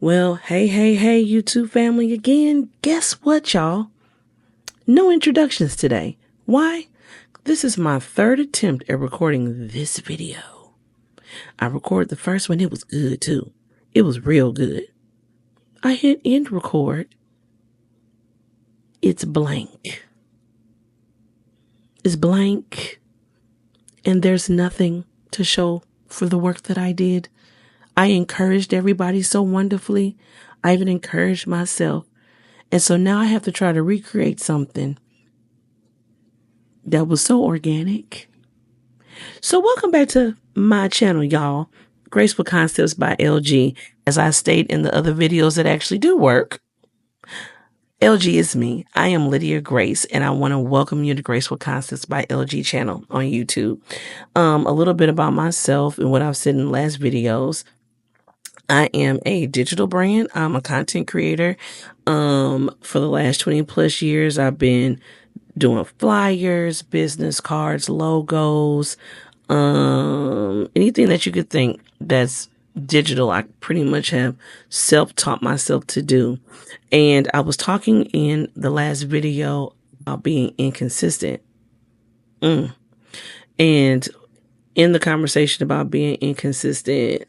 Well, hey, YouTube family again. Guess what, y'all? No introductions today. Why? This is my third attempt at recording this video. I recorded the first one. It was good, too. It was real good. I hit end record. It's blank. It's blank. And there's nothing to show for the work that I did. I encouraged everybody so wonderfully. I even encouraged myself. And so now I have to try to recreate something that was so organic. So welcome back to my channel, y'all. Graceful Concepts by LG. As I state in the other videos that actually do work, LG is me. I am Lydia Grace, and I want to welcome you to Graceful Concepts by LG channel on YouTube. A little bit about myself and what I've said in the last videos. I am a digital brand. I'm a content creator. For the last 20 plus years, I've been doing flyers, business cards, logos, anything that you could think that's digital. I pretty much have self-taught myself to do. And I was talking in the last video about being inconsistent. And in the conversation about being inconsistent,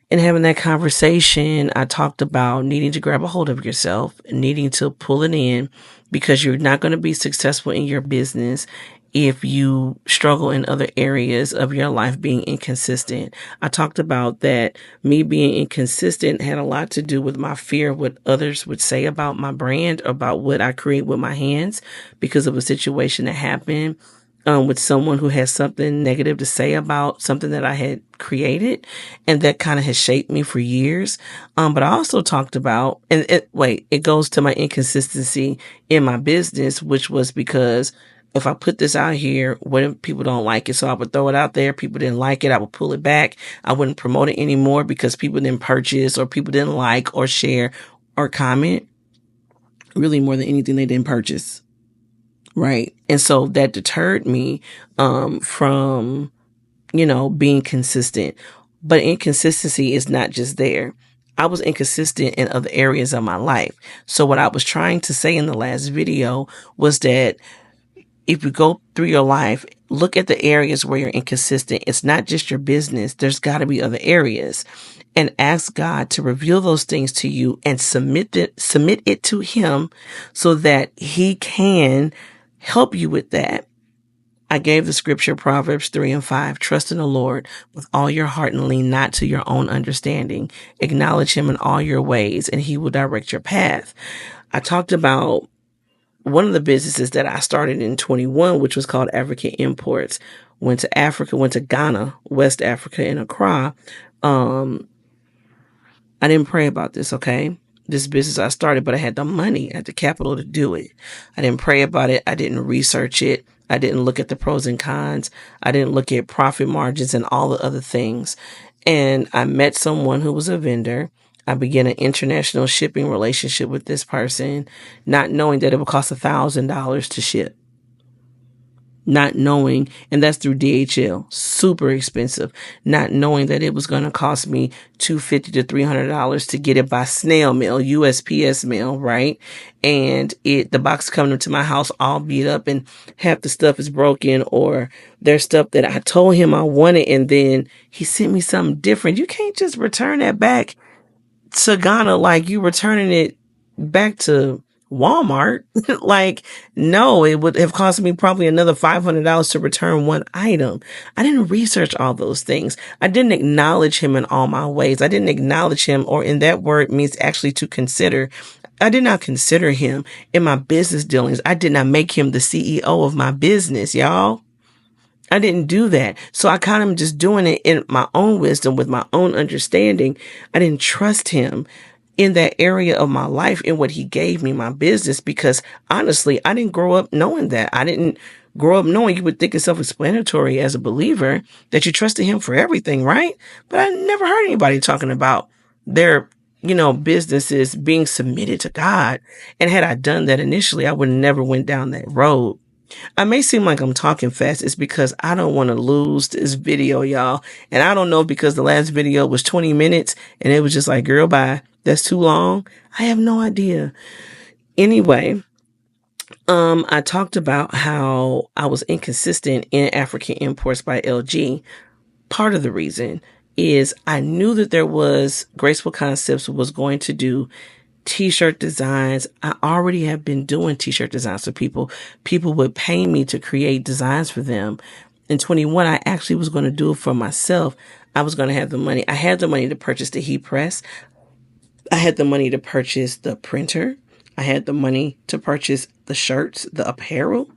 and having that conversation, I talked about needing to grab a hold of yourself, needing to pull it in, because you're not going to be successful in your business if you struggle in other areas of your life being inconsistent. I talked about that me being inconsistent had a lot to do with my fear of what others would say about my brand, about what I create with my hands, because of a situation that happened with someone who has something negative to say about something that I had created, and that kind of has shaped me for years. But I also talked about, it goes to my inconsistency in my business, which was because if I put this out here, what if people don't like it? So I would throw it out there. People didn't like it. I would pull it back. I wouldn't promote it anymore because people didn't purchase, or people didn't like or share or comment. Really, more than anything, they didn't purchase. Right. And so that deterred me from, being consistent. But inconsistency is not just there. I was inconsistent in other areas of my life. So what I was trying to say in the last video was that if you go through your life, look at the areas where you're inconsistent. It's not just your business. There's got to be other areas. And ask God to reveal those things to you and submit it to Him so that He can help you with that. I gave the scripture, Proverbs 3:5. Trust in the Lord with all your heart and lean not to your own understanding. Acknowledge Him in all your ways and He will direct your path. I talked about one of the businesses that I started in 21, which was called African Imports. Went to Africa, went to Ghana, West Africa, in Accra. I didn't pray about this, okay? This business I started, but I had the money, I had the capital to do it. I didn't pray about it. I didn't research it. I didn't look at the pros and cons. I didn't look at profit margins and all the other things. And I met someone who was a vendor. I began an international shipping relationship with this person, not knowing that it would cost $1,000 to ship. Not knowing, and that's through DHL, super expensive. Not knowing that it was going to cost me $250 to $300 to get it by snail mail, USPS mail, right? And the box coming to my house all beat up, and half the stuff is broken, or there's stuff that I told him I wanted, and then he sent me something different. You can't just return that back to Ghana like you returning it back to Walmart. Like, no, it would have cost me probably another $500 to return one item. I didn't research all those things. I didn't acknowledge Him in all my ways. I didn't acknowledge Him, or in that word means actually to consider. I did not consider Him in my business dealings. I did not make Him the CEO of my business, y'all. I didn't do that. So I kind of just doing it in my own wisdom, with my own understanding. I didn't trust Him in that area of my life, in what He gave me, my business, because honestly, I didn't grow up knowing that. I didn't grow up knowing. You would think it's self-explanatory as a believer that you trusted Him for everything, right? But I never heard anybody talking about their, businesses being submitted to God. And had I done that initially, I would never went down that road. I may seem like I'm talking fast. It's because I don't want to lose this video, y'all. And I don't know because the last video was 20 minutes and it was just like, girl, bye. That's too long. I have no idea. Anyway, I talked about how I was inconsistent in African Imports by LG. Part of the reason is I knew that there was Graceful Concepts was going to do t-shirt designs. I already have been doing t-shirt designs for people. People would pay me to create designs for them. In 21, I actually was going to do it for myself. I was going to have the money. I had the money to purchase the heat press. I had the money to purchase the printer. I had the money to purchase the shirts, the apparel.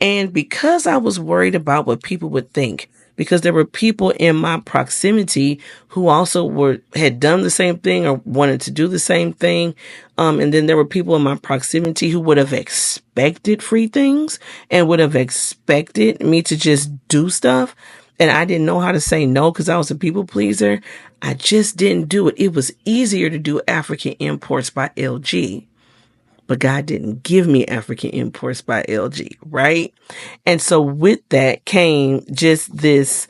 And because I was worried about what people would think, because there were people in my proximity who also had done the same thing or wanted to do the same thing. And then there were people in my proximity who would have expected free things and would have expected me to just do stuff. And I didn't know how to say no because I was a people pleaser. I just didn't do it. It was easier to do African Imports by LG. But God didn't give me African Imports by LG, right? And so with that came just this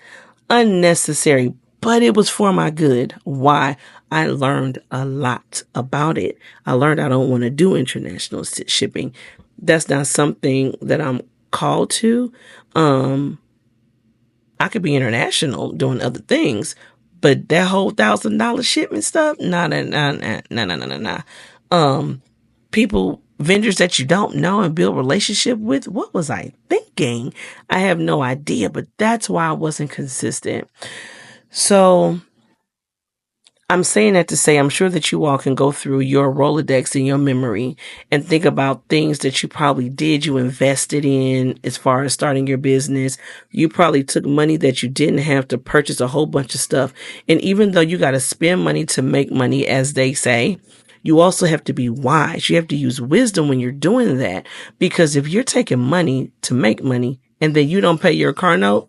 unnecessary, but it was for my good. Why? I learned a lot about it. I learned I don't want to do international shipping. That's not something that I'm called to. I could be international doing other things, but that whole $1,000 shipment stuff, nah. People, vendors that you don't know and build relationship with, what was I thinking? I have no idea, but that's why I wasn't consistent. So I'm saying that to say I'm sure that you all can go through your Rolodex in your memory and think about things that you probably did, you invested in as far as starting your business. You probably took money that you didn't have to purchase a whole bunch of stuff. And even though you got to spend money to make money, as they say, you also have to be wise. You have to use wisdom when you're doing that. Because if you're taking money to make money and then you don't pay your car note,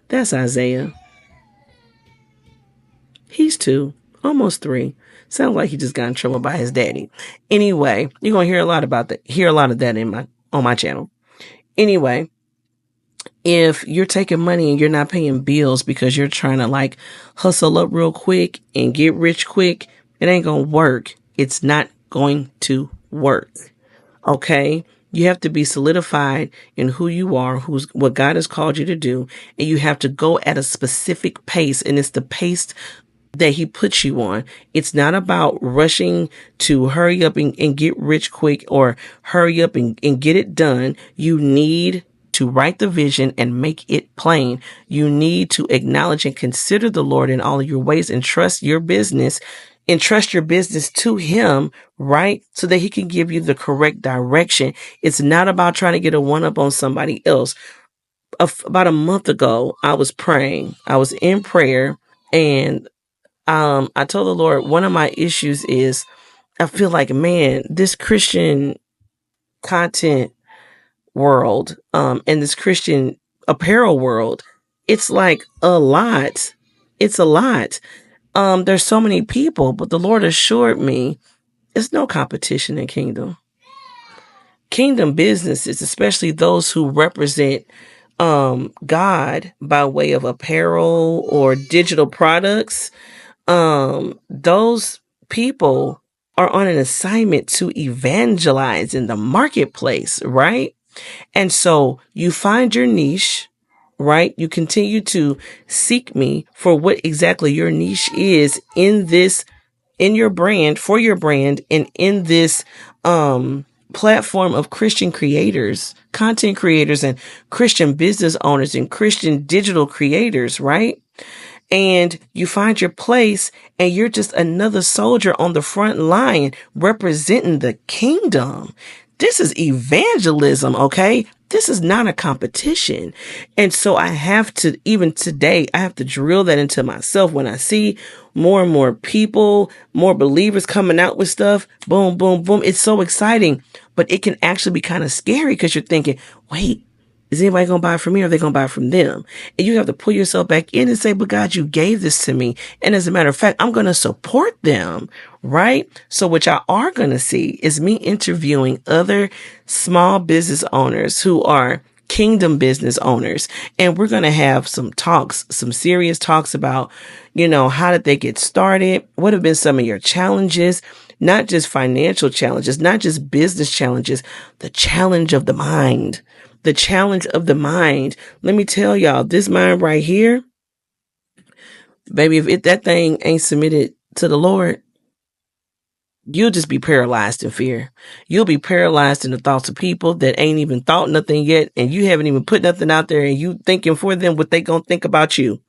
that's Isaiah. He's 2, almost 3. Sounds like he just got in trouble by his daddy. Anyway, you're going to hear a lot about that. Hear a lot of that on my channel. Anyway, if you're taking money and you're not paying bills because you're trying to like hustle up real quick and get rich quick, it ain't going to work. It's not going to work. Okay? You have to be solidified in who you are, what God has called you to do, and you have to go at a specific pace, and it's the pace that he puts you on. It's not about rushing to hurry up and get rich quick or hurry up and get it done. You need to write the vision and make it plain. You need to acknowledge and consider the Lord in all of your ways and trust your business to him, right? So that he can give you the correct direction. It's not about trying to get a one-up on somebody else. About a month ago, I was praying. I was in prayer and I told the Lord, one of my issues is I feel like, man, this Christian content world, and this Christian apparel world, it's like a lot. It's a lot. There's so many people, but the Lord assured me there's no competition in kingdom. Kingdom businesses, especially those who represent God by way of apparel or digital products, those people are on an assignment to evangelize in the marketplace, right? And so you find your niche, right? You continue to seek me for what exactly your niche is in your brand, for your brand, and in this, platform of Christian creators, content creators, and Christian business owners and Christian digital creators, right? And you find your place and you're just another soldier on the front line representing the kingdom. This is evangelism, okay? This is not a competition. And so I have to, even today, I have to drill that into myself when I see more and more people, more believers coming out with stuff. Boom, boom, boom. It's so exciting, but it can actually be kind of scary because you're thinking, wait, Is anybody going to buy from me, or are they going to buy from them? And you have to pull yourself back in and say, but God, you gave this to me. And as a matter of fact, I'm going to support them, right? So what y'all are going to see is me interviewing other small business owners who are kingdom business owners. And we're going to have some talks, some serious talks about, how did they get started? What have been some of your challenges? Not just financial challenges, not just business challenges, the challenge of the mind. The challenge of the mind. Let me tell y'all, this mind right here, baby, if that thing ain't submitted to the Lord, you'll just be paralyzed in fear. You'll be paralyzed in the thoughts of people that ain't even thought nothing yet, and you haven't even put nothing out there, and you thinking for them what they gonna think about you.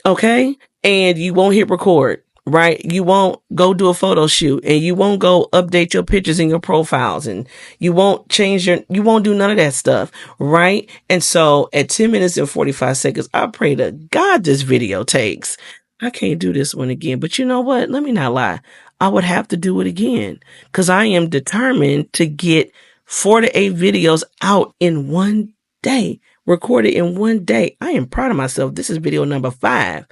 Okay? And you won't hit record. Right? You won't go do a photo shoot, and you won't go update your pictures and your profiles, and you won't do none of that stuff. Right? And so at 10 minutes and 45 seconds, I pray to God this video takes. I can't do this one again, but you know what? Let me not lie. I would have to do it again because I am determined to get 4 to 8 videos out in one day, recorded in one day. I am proud of myself. This is video number 5.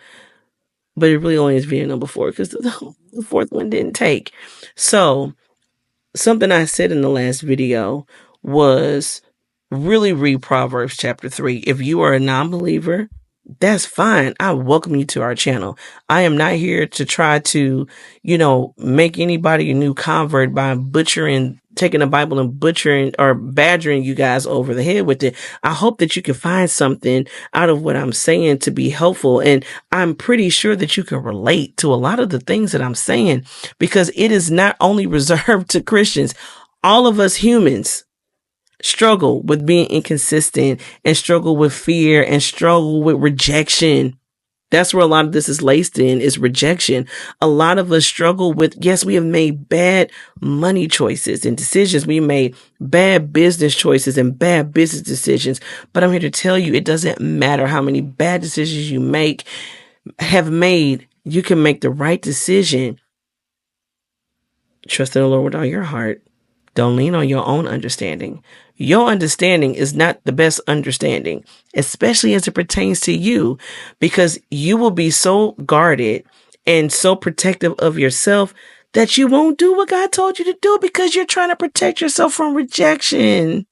But it really only is video number 4 because the 4th one didn't take. So something I said in the last video was really read Proverbs chapter 3. If you are a non-believer, that's fine. I welcome you to our channel. I am not here to try to, make anybody a new convert by taking the Bible and butchering or badgering you guys over the head with it. I hope that you can find something out of what I'm saying to be helpful. And I'm pretty sure that you can relate to a lot of the things that I'm saying, because it is not only reserved to Christians. All of us humans struggle with being inconsistent, and struggle with fear, and struggle with rejection. That's where a lot of this is laced in, is rejection. A lot of us struggle with, yes, we have made bad money choices and decisions. We made bad business choices and bad business decisions. But I'm here to tell you, it doesn't matter how many bad decisions you have made. You can make the right decision. Trust in the Lord with all your heart. Don't lean on your own understanding. Your understanding is not the best understanding, especially as it pertains to you, because you will be so guarded and so protective of yourself that you won't do what God told you to do because you're trying to protect yourself from rejection.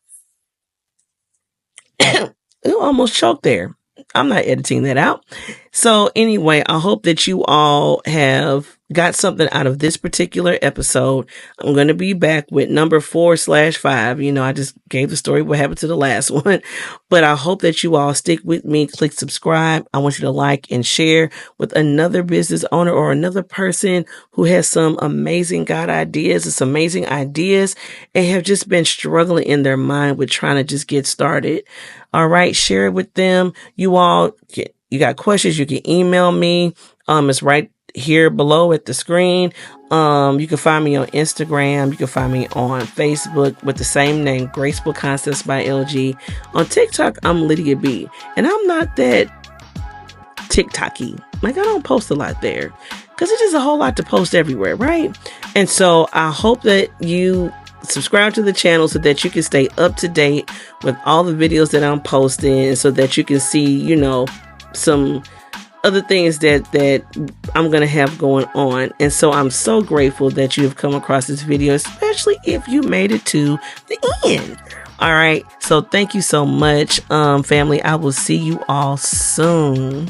You almost choked there. I'm not editing that out. So anyway, I hope that you all have got something out of this particular episode. I'm going to be back with number 4/5. I just gave the story what happened to the last one, but I hope that you all stick with me. Click subscribe. I want you to like and share with another business owner or another person who has some amazing God ideas and some amazing ideas and have just been struggling in their mind with trying to just get started. All right. Share it with them. You got questions, you can email me. It's right here below at the screen. You can find me on Instagram. You can find me on Facebook with the same name, Graceful Concepts by LG. On TikTok, I'm Lydia B. And I'm not that TikTok-y. I don't post a lot there because it's just a whole lot to post everywhere, right? And so I hope that you subscribe to the channel so that you can stay up to date with all the videos that I'm posting, so that you can see, some other things that I'm going to have going on. And so I'm so grateful that you have come across this video, especially if you made it to the end. All right. So thank you so much, family. I will see you all soon.